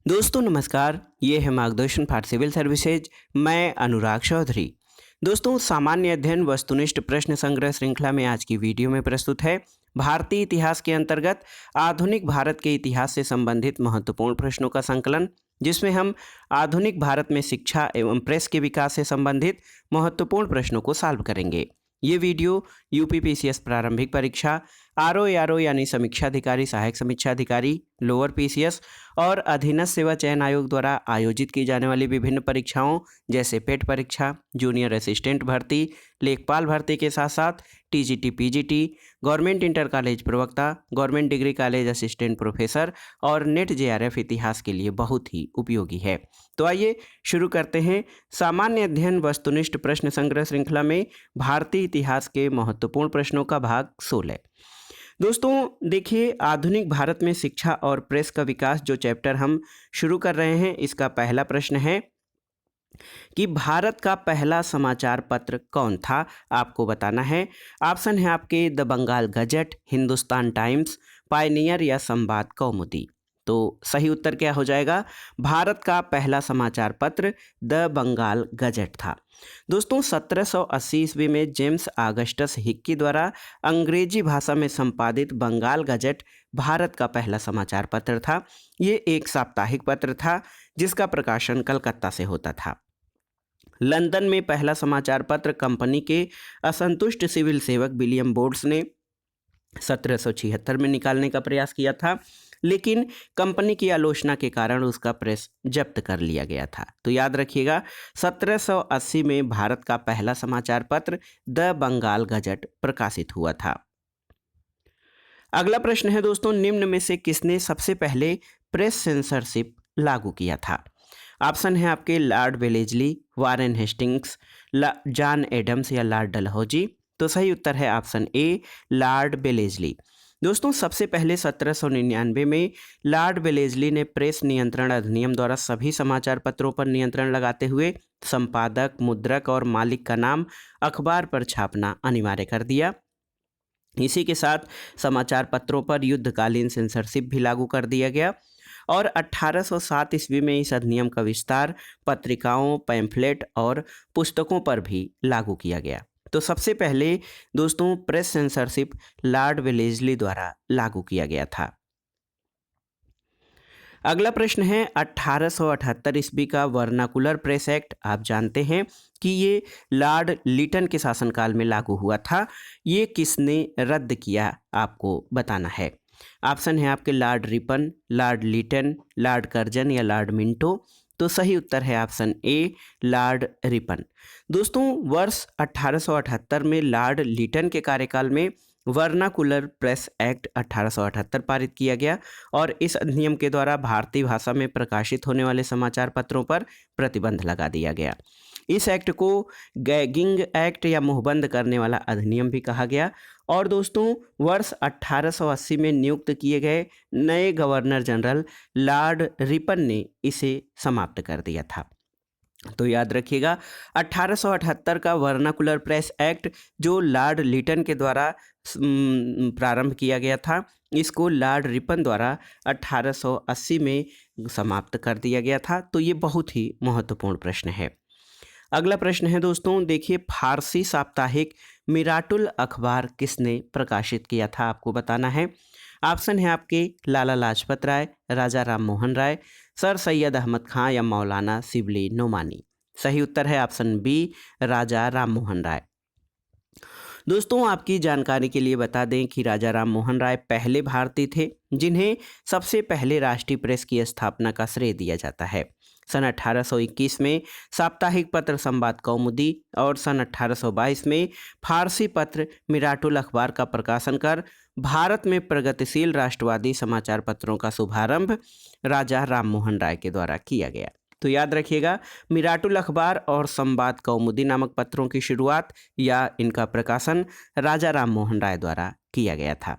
दोस्तों नमस्कार, ये है मार्गदर्शन फॉर सिविल सर्विसेज। मैं अनुराग चौधरी। दोस्तों, सामान्य अध्ययन वस्तुनिष्ठ प्रश्न संग्रह श्रृंखला में आज की वीडियो में प्रस्तुत है भारतीय इतिहास के अंतर्गत आधुनिक भारत के इतिहास से संबंधित महत्वपूर्ण प्रश्नों का संकलन, जिसमें हम आधुनिक भारत में शिक्षा एवं प्रेस के विकास से संबंधित महत्वपूर्ण प्रश्नों को सॉल्व करेंगे। ये वीडियो यूपीपीसीएस प्रारंभिक परीक्षा, आरओ यानी समीक्षा अधिकारी, सहायक समीक्षा अधिकारी, लोअर पीसीएस और अधीनस्थ सेवा चयन आयोग द्वारा आयोजित की जाने वाली विभिन्न परीक्षाओं जैसे पेट परीक्षा, जूनियर असिस्टेंट भर्ती, लेखपाल भर्ती के साथ साथ TGT, PGT, government inter college प्रवक्ता, government degree college assistant professor और नेट जेआरएफ इतिहास के लिए बहुत ही उपयोगी है। तो आइए शुरू करते हैं सामान्य अध्ययन वस्तुनिष्ठ प्रश्न संग्रह श्रृंखला में भारतीय इतिहास के महत्वपूर्ण प्रश्नों का भाग 16। दोस्तों देखिए, आधुनिक भारत में शिक्षा और प्रेस का विकास जो चैप्टर हम शुरू कर रहे हैं, इसका पहला प्रश्न है कि भारत का पहला समाचार पत्र कौन था। आपको बताना है। ऑप्शन है आपके the Bengal Gazette, Hindustan Times, Pioneer या संवाद कौमुदी। तो सही उत्तर क्या हो जाएगा? भारत का पहला समाचार पत्र द बंगाल गजट था। दोस्तों 1780 ईस्वी में जेम्स ऑगस्टस हिक्की द्वारा अंग्रेजी भाषा में संपादित बंगाल गजट भारत का पहला समाचार पत्र था। ये एक साप्ताहिक पत्र था जिसका प्रकाशन कलकत्ता से होता था। लंदन में पहला समाचार पत्र कंपनी के असंतुष्ट सिविल सेवक विलियम बोर्ड्स ने 1776 में निकालने का प्रयास किया था, लेकिन कंपनी की आलोचना के कारण उसका प्रेस जब्त कर लिया गया था। तो याद रखिएगा, 1780 में भारत का पहला समाचार पत्र द बंगाल गजट प्रकाशित हुआ था। अगला प्रश्न है दोस्तों, निम्न में से किसने सबसे पहले प्रेस सेंसरशिप लागू किया था? ऑप्शन है आपके Lord Wellesley, Warren Hastings, John Adams या लॉर्ड डलहौजी। तो सही उत्तर है ऑप्शन ए, लॉर्ड वेलेस्ली। दोस्तों सबसे पहले 1799 में लॉर्ड वेलेस्ली ने प्रेस नियंत्रण अधिनियम द्वारा सभी समाचार पत्रों पर नियंत्रण लगाते हुए संपादक, मुद्रक और मालिक का नाम अखबार पर छापना अनिवार्य कर दिया। इसी के साथ समाचार पत्रों पर युद्धकालीन सेंसरशिप भी लागू कर दिया गया और 1807 ईस्वी में इस अधिनियम का विस्तार पत्रिकाओं, पैम्फलेट और पुस्तकों पर भी लागू किया गया। तो सबसे पहले दोस्तों प्रेस सेंसरशिप लॉर्ड वेलेस्ली द्वारा लागू किया गया था। अगला प्रश्न है 1878 ईस्वी का वर्नाकुलर प्रेस एक्ट। आप जानते हैं कि ये लॉर्ड लिटन के शासनकाल में लागू हुआ था। ये किसने रद्द किया, आपको बताना है। ऑप्शन है आपके Lord Ripon, Lord Lytton, Lord Curzon या लॉर्ड मिंटो। तो सही उत्तर है ऑप्शन ए, लॉर्ड रिपन। दोस्तों वर्ष 1878 में लॉर्ड लिटन के कार्यकाल में वर्नाकुलर प्रेस एक्ट 1878 पारित किया गया और इस अधिनियम के द्वारा भारतीय भाषा में प्रकाशित होने वाले समाचार पत्रों पर प्रतिबंध लगा दिया गया। इस एक्ट को गैगिंग एक्ट या मुहबंद करने वाला अधिनियम भी कहा गया और दोस्तों वर्ष 1880 में नियुक्त किए गए नए गवर्नर जनरल लॉर्ड रिपन ने इसे समाप्त कर दिया था। तो याद रखिएगा, 1878 का वर्नाकुलर प्रेस एक्ट जो लॉर्ड लिटन के द्वारा प्रारंभ किया गया था, इसको लॉर्ड रिपन द्वारा 1880 में समाप्त कर दिया गया था। तो ये बहुत ही महत्वपूर्ण प्रश्न है। अगला प्रश्न है दोस्तों, देखिए फारसी साप्ताहिक मिराटुल अखबार किसने प्रकाशित किया था, आपको बताना है। ऑप्शन है आपके लाला लाजपत राय, राजा राम मोहन राय, सर सैयद अहमद खां या मौलाना शिबली नोमानी। सही उत्तर है ऑप्शन बी, राजा राम मोहन राय। दोस्तों आपकी जानकारी के लिए बता दें कि राजा राम मोहन राय पहले भारतीय थे जिन्हें सबसे पहले राष्ट्रीय प्रेस की स्थापना का श्रेय दिया जाता है। सन 1821 में साप्ताहिक पत्र संवाद कौमुदी और सन 1822 में फारसी पत्र मिराटुल अखबार का प्रकाशन कर भारत में प्रगतिशील राष्ट्रवादी समाचार पत्रों का शुभारंभ राजा राम मोहन राय के द्वारा किया गया। तो याद रखिएगा, मिराटुल अखबार और संवाद कौमुदी नामक पत्रों की शुरुआत या इनका प्रकाशन राजा राम मोहन राय द्वारा किया गया था।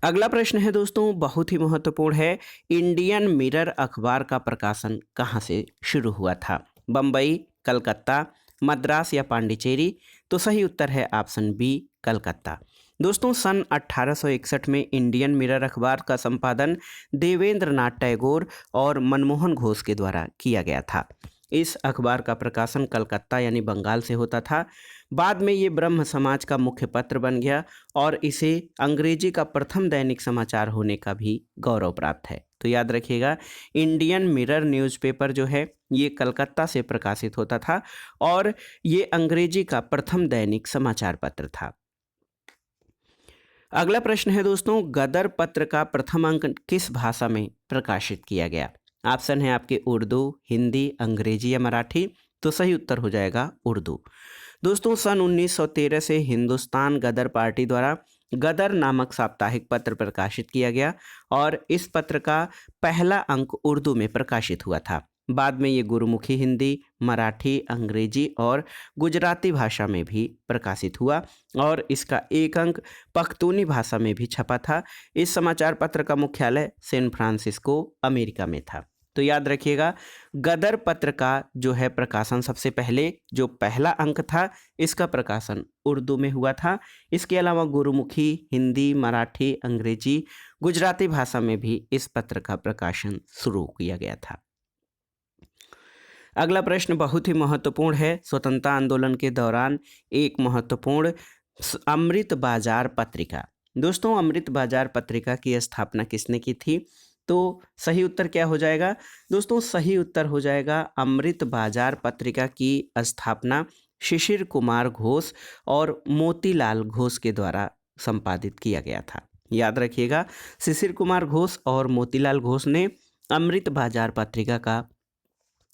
अगला प्रश्न है दोस्तों, बहुत ही महत्वपूर्ण है। इंडियन मिरर अखबार का प्रकाशन कहाँ से शुरू हुआ था? बम्बई, कलकत्ता, मद्रास या पांडिचेरी। तो सही उत्तर है ऑप्शन बी, कलकत्ता। दोस्तों सन 1861 में इंडियन मिरर अखबार का संपादन देवेंद्र नाथ टैगोर और मनमोहन घोष के द्वारा किया गया था। इस अखबार का प्रकाशन कलकत्ता यानी बंगाल से होता था। बाद में ये ब्रह्म समाज का मुख्य पत्र बन गया और इसे अंग्रेजी का प्रथम दैनिक समाचार होने का भी गौरव प्राप्त है। तो याद रखिएगा, इंडियन मिरर न्यूज़पेपर जो है ये कलकत्ता से प्रकाशित होता था और ये अंग्रेजी का प्रथम दैनिक समाचार पत्र था। अगला प्रश्न है दोस्तों, गदर पत्र का प्रथम अंक किस भाषा में प्रकाशित किया गया? ऑप्शन है आपके उर्दू, हिंदी, अंग्रेजी या मराठी। तो सही उत्तर हो जाएगा उर्दू। दोस्तों सन 1913 से हिंदुस्तान गदर पार्टी द्वारा गदर नामक साप्ताहिक पत्र प्रकाशित किया गया और इस पत्र का पहला अंक उर्दू में प्रकाशित हुआ था। बाद में ये गुरुमुखी हिंदी, मराठी, अंग्रेजी और गुजराती भाषा में भी प्रकाशित हुआ और इसका एक अंक पख्तूनी भाषा में भी छपा था। इस समाचार पत्र का मुख्यालय सैन फ्रांसिस्को, अमेरिका में था। तो याद रखिएगा, गदर पत्र का जो है प्रकाशन सबसे पहले जो पहला अंक था इसका प्रकाशन उर्दू में हुआ था। इसके अलावा गुरुमुखी, हिंदी, मराठी, अंग्रेजी, गुजराती भाषा में भी इस पत्र का प्रकाशन शुरू किया गया था। अगला प्रश्न बहुत ही महत्वपूर्ण है। स्वतंत्रता आंदोलन के दौरान एक महत्वपूर्ण अमृत बाजार पत्रिका। दोस्तों अमृत बाजार पत्रिका की स्थापना किसने की थी? तो सही उत्तर क्या हो जाएगा? दोस्तों सही उत्तर हो जाएगा अमृत बाजार पत्रिका की स्थापना शिशिर कुमार घोष और मोतीलाल घोष के द्वारा संपादित किया गया था। याद रखिएगा, शिशिर कुमार घोष और मोतीलाल घोष ने अमृत बाजार पत्रिका का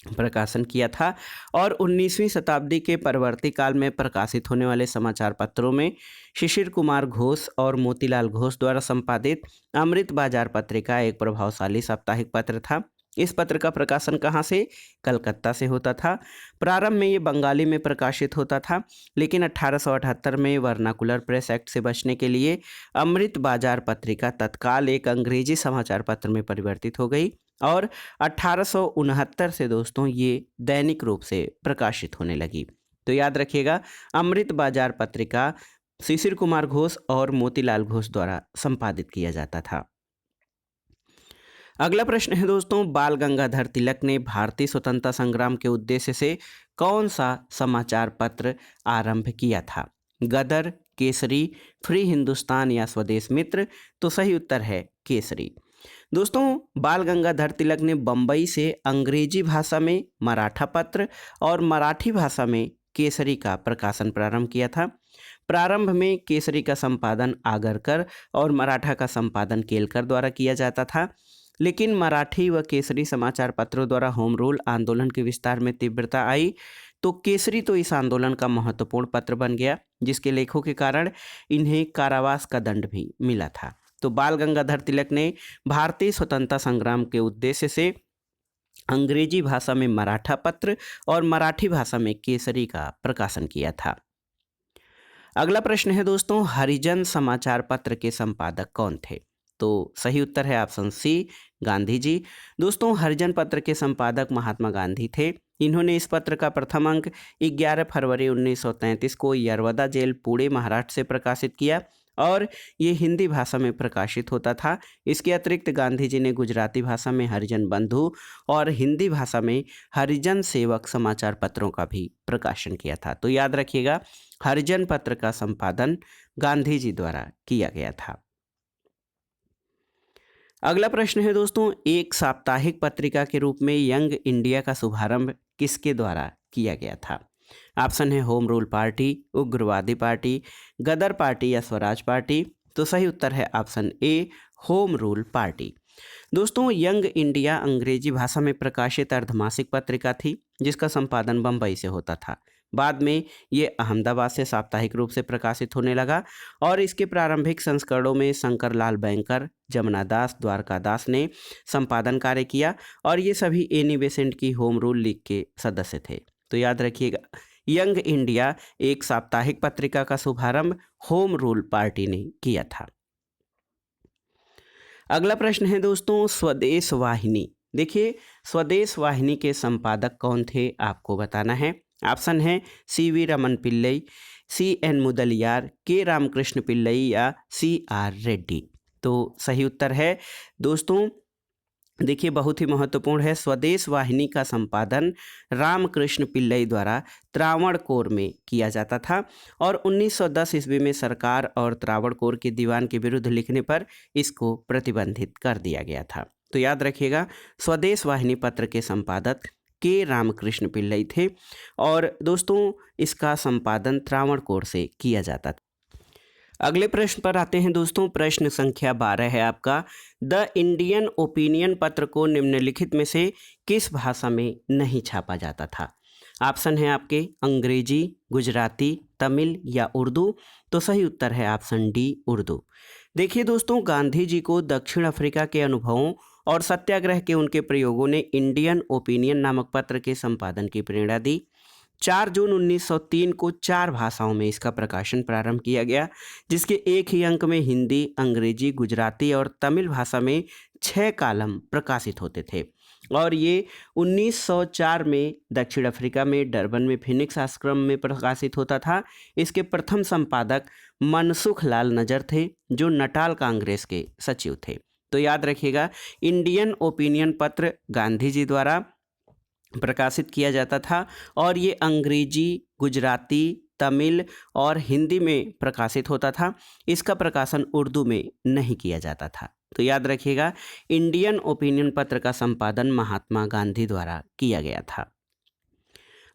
प्रकाशन किया था और 19वीं शताब्दी के परवर्ती काल में प्रकाशित होने वाले समाचार पत्रों में शिशिर कुमार घोष और मोतीलाल घोष द्वारा संपादित अमृत बाजार पत्रिका एक प्रभावशाली साप्ताहिक पत्र था। इस पत्र का प्रकाशन कहाँ से? कलकत्ता से होता था। प्रारंभ में ये बंगाली में प्रकाशित होता था, लेकिन 1878 में वर्नाकुलर प्रेस एक्ट से बचने के लिए अमृत बाजार पत्रिका तत्काल एक अंग्रेजी समाचार पत्र में परिवर्तित हो गई और 1869 से दोस्तों ये दैनिक रूप से प्रकाशित होने लगी। तो याद रखिएगा, अमृत बाजार पत्रिका शिशिर कुमार घोष और मोतीलाल घोष द्वारा संपादित किया जाता था। अगला प्रश्न है दोस्तों, बाल गंगाधर तिलक ने भारतीय स्वतंत्रता संग्राम के उद्देश्य से कौन सा समाचार पत्र आरंभ किया था? गदर, केसरी, फ्री हिंदुस्तान या स्वदेश मित्र? तो सही उत्तर है केसरी। दोस्तों बाल गंगाधर तिलक ने बम्बई से अंग्रेजी भाषा में मराठा पत्र और मराठी भाषा में केसरी का प्रकाशन प्रारंभ किया था। प्रारंभ में केसरी का संपादन आगरकर और मराठा का संपादन केलकर द्वारा किया जाता था, लेकिन मराठी व केसरी समाचार पत्रों द्वारा होम रूल आंदोलन के विस्तार में तीव्रता आई तो केसरी तो इस आंदोलन का महत्वपूर्ण पत्र बन गया, जिसके लेखों के कारण इन्हें कारावास का दंड भी मिला था। तो बाल गंगाधर तिलक ने भारतीय स्वतंत्रता संग्राम के उद्देश्य से अंग्रेजी भाषा में मराठा पत्र और मराठी भाषा में केसरी का प्रकाशन किया था। अगला प्रश्न है दोस्तों, हरिजन समाचार पत्र के संपादक कौन थे? तो सही उत्तर है ऑप्शन सी, गांधी जी। दोस्तों हरिजन पत्र के संपादक महात्मा गांधी थे। इन्होंने इस पत्र का प्रथम अंक 11 फरवरी 1933 को यरवदा जेल, पुणे, महाराष्ट्र से प्रकाशित किया और ये हिंदी भाषा में प्रकाशित होता था। इसके अतिरिक्त गांधी जी ने गुजराती भाषा में हरिजन बंधु और हिंदी भाषा में हरिजन सेवक समाचार पत्रों का भी प्रकाशन किया था। तो याद रखिएगा, हरिजन पत्र का संपादन गांधी जी द्वारा किया गया था। अगला प्रश्न है दोस्तों, एक साप्ताहिक पत्रिका के रूप में यंग इंडिया का शुभारंभ किसके द्वारा किया गया था? ऑप्शन है होम रूल पार्टी, उग्रवादी पार्टी, गदर पार्टी या स्वराज पार्टी। तो सही उत्तर है ऑप्शन ए, होम रूल पार्टी। दोस्तों यंग इंडिया अंग्रेजी भाषा में प्रकाशित अर्धमासिक पत्रिका थी जिसका संपादन बम्बई से होता था। बाद में ये अहमदाबाद से साप्ताहिक रूप से प्रकाशित होने लगा और इसके प्रारंभिक संस्करणों में शंकरलाल बैंकर, जमुना दास, द्वारका दास ने संपादन कार्य किया और ये सभी एनी बेसेंट की होम रूल लीग के सदस्य थे। तो याद रखिएगा, यंग इंडिया एक साप्ताहिक पत्रिका का शुभारंभ होम रूल पार्टी ने किया था। अगला प्रश्न है दोस्तों, स्वदेश वाहिनी। देखिए स्वदेश वाहिनी के संपादक कौन थे आपको बताना है। ऑप्शन है सी वी रमन पिल्लई, CN मुदलियार, के रामकृष्ण पिल्लई या CR रेड्डी। तो सही उत्तर है दोस्तों, देखिए बहुत ही महत्वपूर्ण है, स्वदेश वाहिनी का संपादन रामकृष्ण पिल्लई द्वारा त्रावणकोर में किया जाता था और 1910 ईस्वी में सरकार और त्रावणकोर के दीवान के विरुद्ध लिखने पर इसको प्रतिबंधित कर दिया गया था। तो याद रखिएगा, स्वदेश वाहिनी पत्र के संपादक के रामकृष्ण पिल्लई थे और दोस्तों इसका संपादन त्रावणकोर से किया जाता था। अगले प्रश्न पर आते हैं दोस्तों, प्रश्न संख्या 12 है आपका, द इंडियन ओपिनियन पत्र को निम्नलिखित में से किस भाषा में नहीं छापा जाता था? ऑप्शन है आपके अंग्रेजी, गुजराती, तमिल या उर्दू। तो सही उत्तर है ऑप्शन डी, उर्दू। देखिए दोस्तों, गांधी जी को दक्षिण अफ्रीका के अनुभवों और सत्याग्रह के उनके प्रयोगों ने इंडियन ओपिनियन नामक पत्र के संपादन की प्रेरणा दी। 4 जून 1903 को 4 भाषाओं में इसका प्रकाशन प्रारंभ किया गया, जिसके एक ही अंक में हिंदी, अंग्रेजी, गुजराती और तमिल भाषा में 6 कॉलम प्रकाशित होते थे और ये 1904 में दक्षिण अफ्रीका में डरबन में फिनिक्स आश्रम में प्रकाशित होता था। इसके प्रथम संपादक मनसुख लाल नजर थे, जो नटाल कांग्रेस के सचिव थे। तो याद रखिएगा, इंडियन ओपिनियन पत्र गांधी जी द्वारा प्रकाशित किया जाता था और ये अंग्रेजी, गुजराती, तमिल और हिंदी में प्रकाशित होता था। इसका प्रकाशन उर्दू में नहीं किया जाता था। तो याद रखिएगा, इंडियन ओपिनियन पत्र का संपादन महात्मा गांधी द्वारा किया गया था।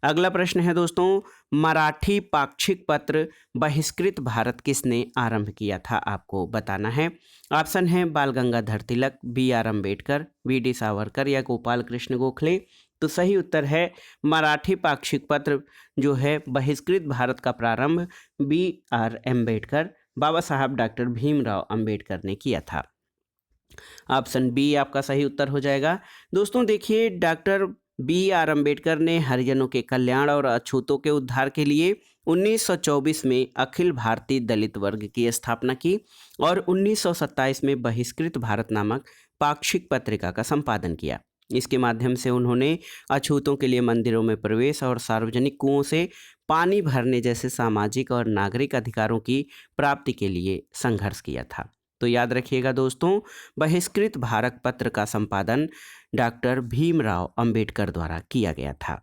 अगला प्रश्न है दोस्तों, मराठी पाक्षिक पत्र बहिष्कृत भारत किसने आरंभ किया था? आपको बताना है। ऑप्शन है बाल गंगाधर तिलक, BR अम्बेडकर, VD सावरकर या गोपाल कृष्ण गोखले। तो सही उत्तर है मराठी पाक्षिक पत्र जो है बहिष्कृत भारत का प्रारंभ BR अम्बेडकर, बाबा साहब डॉक्टर भीमराव अम्बेडकर ने किया था। ऑप्शन बी आपका सही उत्तर हो जाएगा। दोस्तों देखिए, डॉक्टर BR अम्बेडकर ने हरिजनों के कल्याण और अछूतों के उद्धार के लिए 1924 में अखिल भारतीय दलित वर्ग की स्थापना की और 1927 में बहिष्कृत भारत नामक पाक्षिक पत्रिका का संपादन किया। इसके माध्यम से उन्होंने अछूतों के लिए मंदिरों में प्रवेश और सार्वजनिक कुओं से पानी भरने जैसे सामाजिक और नागरिक अधिकारों की प्राप्ति के लिए संघर्ष किया था। तो याद रखिएगा दोस्तों, बहिष्कृत भारत पत्र का संपादन डॉक्टर भीमराव अंबेडकर द्वारा किया गया था।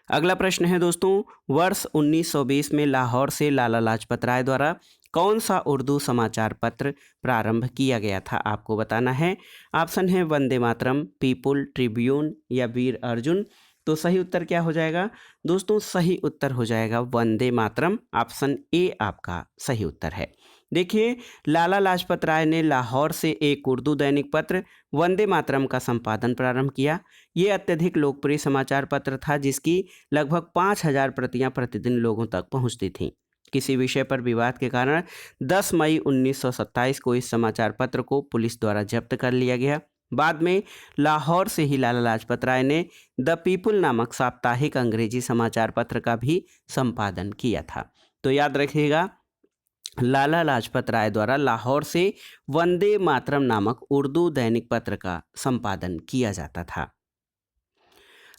अगला प्रश्न है दोस्तों, वर्ष 1920 में लाहौर से लाला लाजपत राय द्वारा कौन सा उर्दू समाचार पत्र प्रारंभ किया गया था? आपको बताना है। ऑप्शन है वंदे मातरम, पीपुल, ट्रिब्यून या वीर अर्जुन। तो सही उत्तर क्या हो जाएगा दोस्तों? सही उत्तर हो जाएगा वंदे मातरम। ऑप्शन ए आपका सही उत्तर है। देखिए, लाला लाजपत राय ने लाहौर से एक उर्दू दैनिक पत्र वंदे मातरम का संपादन प्रारंभ किया। ये अत्यधिक लोकप्रिय समाचार पत्र था, जिसकी लगभग 5000 प्रतियां प्रतिदिन लोगों तक पहुंचती थीं। किसी विषय पर विवाद के कारण 10 मई 1927 को इस समाचार पत्र को पुलिस द्वारा जब्त कर लिया गया। बाद में लाहौर से ही लाला लाजपत राय ने द पीपुल नामक साप्ताहिक अंग्रेजी समाचार पत्र का भी संपादन किया था। तो याद रखिएगा, लाला लाजपत राय द्वारा लाहौर से वंदे मातरम नामक उर्दू दैनिक पत्र का संपादन किया जाता था।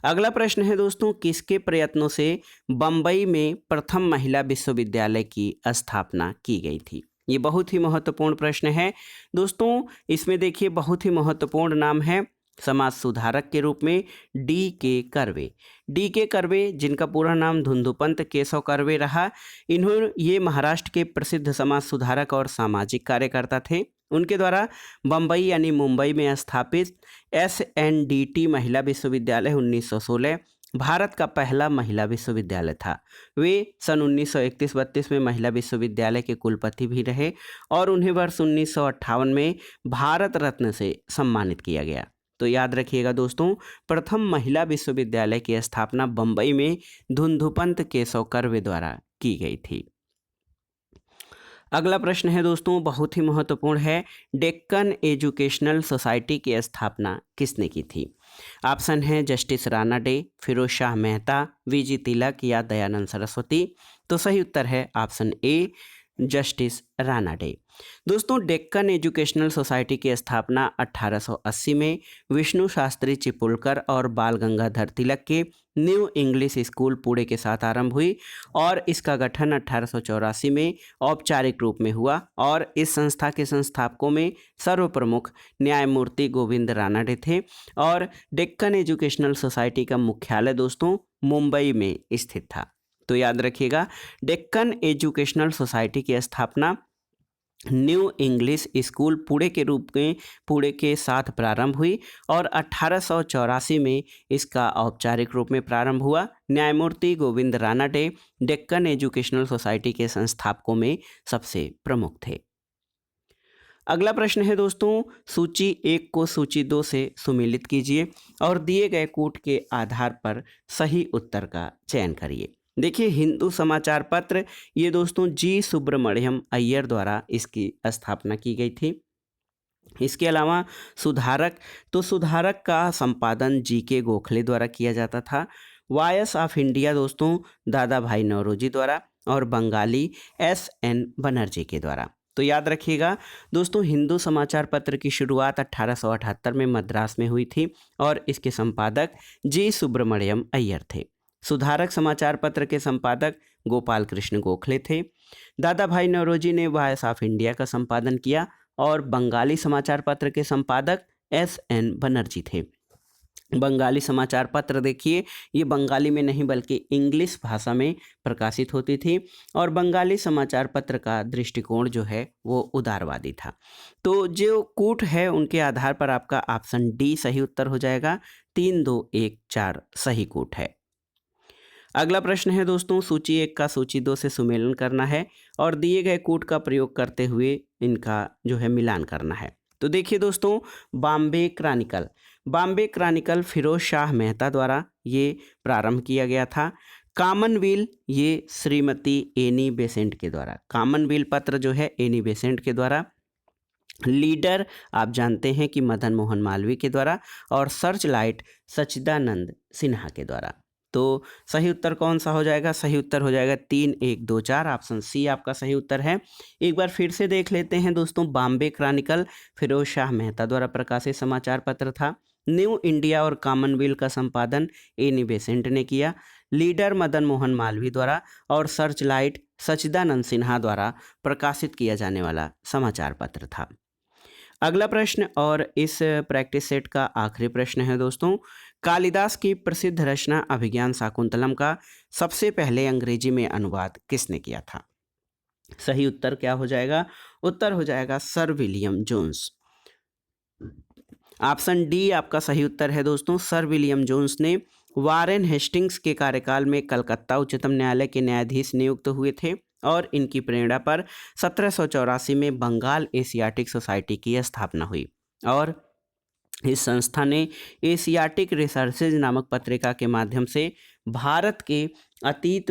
अगला प्रश्न है दोस्तों, किसके प्रयत्नों से बम्बई में प्रथम महिला विश्वविद्यालय की स्थापना की गई थी? ये बहुत ही महत्वपूर्ण प्रश्न है दोस्तों। इसमें देखिए, बहुत ही महत्वपूर्ण नाम है समाज सुधारक के रूप में DK कर्वे। DK कर्वे, जिनका पूरा नाम धुंधुपंत केशव कर्वे रहा, ये महाराष्ट्र के प्रसिद्ध समाज सुधारक और सामाजिक कार्यकर्ता थे। उनके द्वारा बम्बई यानी मुंबई में स्थापित SNDT महिला विश्वविद्यालय 1916 भारत का पहला महिला विश्वविद्यालय था। वे सन 1931-32 में महिला विश्वविद्यालय के कुलपति भी रहे और उन्हें वर्ष 1958 में भारत रत्न से सम्मानित किया गया। तो याद रखिएगा दोस्तों, प्रथम महिला विश्वविद्यालय की स्थापना बम्बई में धुंधुपंत केशव कर्वे द्वारा की गई थी। अगला प्रश्न है दोस्तों, बहुत ही महत्वपूर्ण है, डेक्कन एजुकेशनल सोसाइटी की स्थापना किसने की थी? ऑप्शन है justice Ranade, Feroz Shah Mehta, VG Tilak या दयानंद सरस्वती। तो सही उत्तर है option A, justice Ranade. दोस्तों डेक्कन एजुकेशनल सोसाइटी की स्थापना 1880 में विष्णु शास्त्री चिपुलकर और बाल गंगाधर तिलक के न्यू इंग्लिश स्कूल पुणे के साथ आरंभ हुई और इसका गठन 1884 में औपचारिक रूप में हुआ और इस संस्था के संस्थापकों में सर्वप्रमुख न्यायमूर्ति गोविंद रानाडे थे और डेक्कन एजुकेशनल सोसाइटी का मुख्यालय दोस्तों मुंबई में स्थित था। तो याद रखिएगा, डेक्कन एजुकेशनल सोसाइटी की स्थापना न्यू इंग्लिश स्कूल पुणे के रूप में पुणे के साथ प्रारंभ हुई और 1884 में इसका औपचारिक रूप में प्रारंभ हुआ। न्यायमूर्ति गोविंद रानाडे डेक्कन एजुकेशनल सोसाइटी के संस्थापकों में सबसे प्रमुख थे। अगला प्रश्न है दोस्तों, सूची 1 को सूची 2 से सुमेलित कीजिए और दिए गए कूट के आधार पर सही उत्तर का चयन करिए। देखिए, हिंदू समाचार पत्र, ये दोस्तों जी सुब्रमण्यम अय्यर द्वारा इसकी स्थापना की गई थी। इसके अलावा सुधारक, तो सुधारक का संपादन जी.के. गोखले द्वारा किया जाता था। वॉयस ऑफ इंडिया दोस्तों दादा भाई नौरोजी द्वारा और बंगाली S.N. बनर्जी के द्वारा। तो याद रखिएगा दोस्तों, हिंदू समाचार पत्र की शुरुआत 1878 में मद्रास में हुई थी और इसके संपादक जी सुब्रमण्यम अय्यर थे। सुधारक समाचार पत्र के संपादक गोपाल कृष्ण गोखले थे। दादा भाई नौरोजी ने वॉयस ऑफ इंडिया का संपादन किया और बंगाली समाचार पत्र के संपादक S.N. बनर्जी थे। बंगाली समाचार पत्र देखिए, ये बंगाली में नहीं बल्कि इंग्लिश भाषा में प्रकाशित होती थी और बंगाली समाचार पत्र का दृष्टिकोण जो है वो उदारवादी था। तो जो कूट है उनके आधार पर आपका ऑप्शन डी सही उत्तर हो जाएगा। 3, 2, 1, 4 सही कूट है। अगला प्रश्न है दोस्तों, सूची 1 का सूची 2 से सुमेलन करना है और दिए गए कूट का प्रयोग करते हुए इनका जो है मिलान करना है। तो देखिए दोस्तों, बॉम्बे क्रॉनिकल फिरोज शाह मेहता द्वारा ये प्रारंभ किया गया था। कॉमनवेल, ये श्रीमती एनी बेसेंट के द्वारा, कॉमनवेल पत्र जो है एनी बेसेंट के द्वारा। लीडर आप जानते हैं कि मदन मोहन मालवीय के द्वारा और सर्च लाइट सच्चिदानंद सिन्हा के द्वारा। तो सही उत्तर कौन सा हो जाएगा? सही उत्तर हो जाएगा 3, 1, 2, 4, ऑप्शन सी आपका सही उत्तर है। एक बार फिर से देख लेते हैं दोस्तों, बॉम्बे क्रॉनिकल फिरोज शाह मेहता द्वारा प्रकाशित समाचार पत्र था। न्यू इंडिया और कॉमनवेल्थ का संपादन एनी बेसेंट ने किया। लीडर मदन मोहन मालवीय द्वारा और सर्च लाइट सच्चिदानंद सिन्हा द्वारा प्रकाशित किया जाने वाला समाचार पत्र था। अगला प्रश्न और इस प्रैक्टिस सेट का आखिरी प्रश्न है दोस्तों, कालिदास की प्रसिद्ध रचना अभिज्ञान शाकुंतलम का सबसे पहले अंग्रेजी में अनुवाद किसने किया था? सही उत्तर क्या हो जाएगा? उत्तर हो जाएगा sir William Jones. Option D आपका सही उत्तर है दोस्तों। सर विलियम जोन्स ने वारेन हेस्टिंग्स के कार्यकाल में कलकत्ता उच्चतम न्यायालय के न्यायाधीश नियुक्त हुए थे और इनकी प्रेरणा पर 1784 में बंगाल एशियाटिक सोसाइटी की स्थापना हुई और इस संस्था ने एशियाटिक रिसर्चेज नामक पत्रिका के माध्यम से भारत के अतीत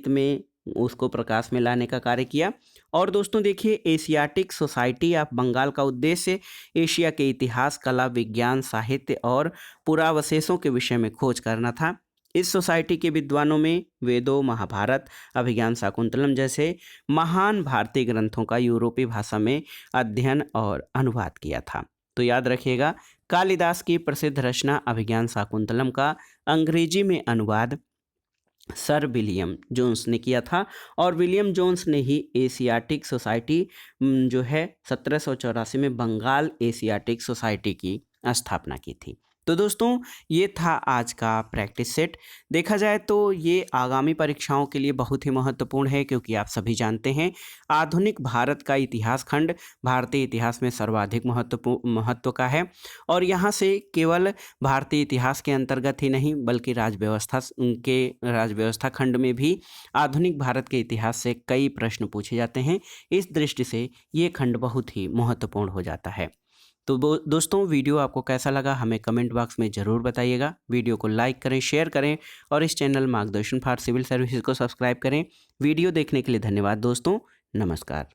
में उसको प्रकाश में लाने का कार्य किया। और दोस्तों देखिए, एशियाटिक सोसाइटी ऑफ बंगाल का उद्देश्य एशिया के इतिहास, कला, विज्ञान, साहित्य और पुरावशेषों के विषय में खोज करना था। इस सोसाइटी के विद्वानों में वेदों, महाभारत, अभिज्ञान शाकुंतलम जैसे महान भारतीय ग्रंथों का यूरोपीय भाषा में अध्ययन और अनुवाद किया था। तो याद रखिएगा, कालिदास की प्रसिद्ध रचना अभिज्ञान शाकुंतलम का अंग्रेजी में अनुवाद सर विलियम जोन्स ने किया था और विलियम जोन्स ने ही एशियाटिक सोसाइटी जो है 1784 में बंगाल एशियाटिक सोसाइटी की स्थापना की थी। तो दोस्तों ये था आज का प्रैक्टिस सेट। देखा जाए तो ये आगामी परीक्षाओं के लिए बहुत ही महत्वपूर्ण है, क्योंकि आप सभी जानते हैं आधुनिक भारत का इतिहास खंड भारतीय इतिहास में सर्वाधिक महत्व का है और यहाँ से केवल भारतीय इतिहास के अंतर्गत ही नहीं बल्कि राजव्यवस्था खंड में भी आधुनिक भारत के इतिहास से कई प्रश्न पूछे जाते हैं। इस दृष्टि से ये खंड बहुत ही महत्वपूर्ण हो जाता है। तो दोस्तों वीडियो आपको कैसा लगा हमें कमेंट बॉक्स में ज़रूर बताइएगा। वीडियो को लाइक करें, शेयर करें और इस चैनल मार्गदर्शन फॉर सिविल सर्विसेज को सब्सक्राइब करें। वीडियो देखने के लिए धन्यवाद दोस्तों। नमस्कार।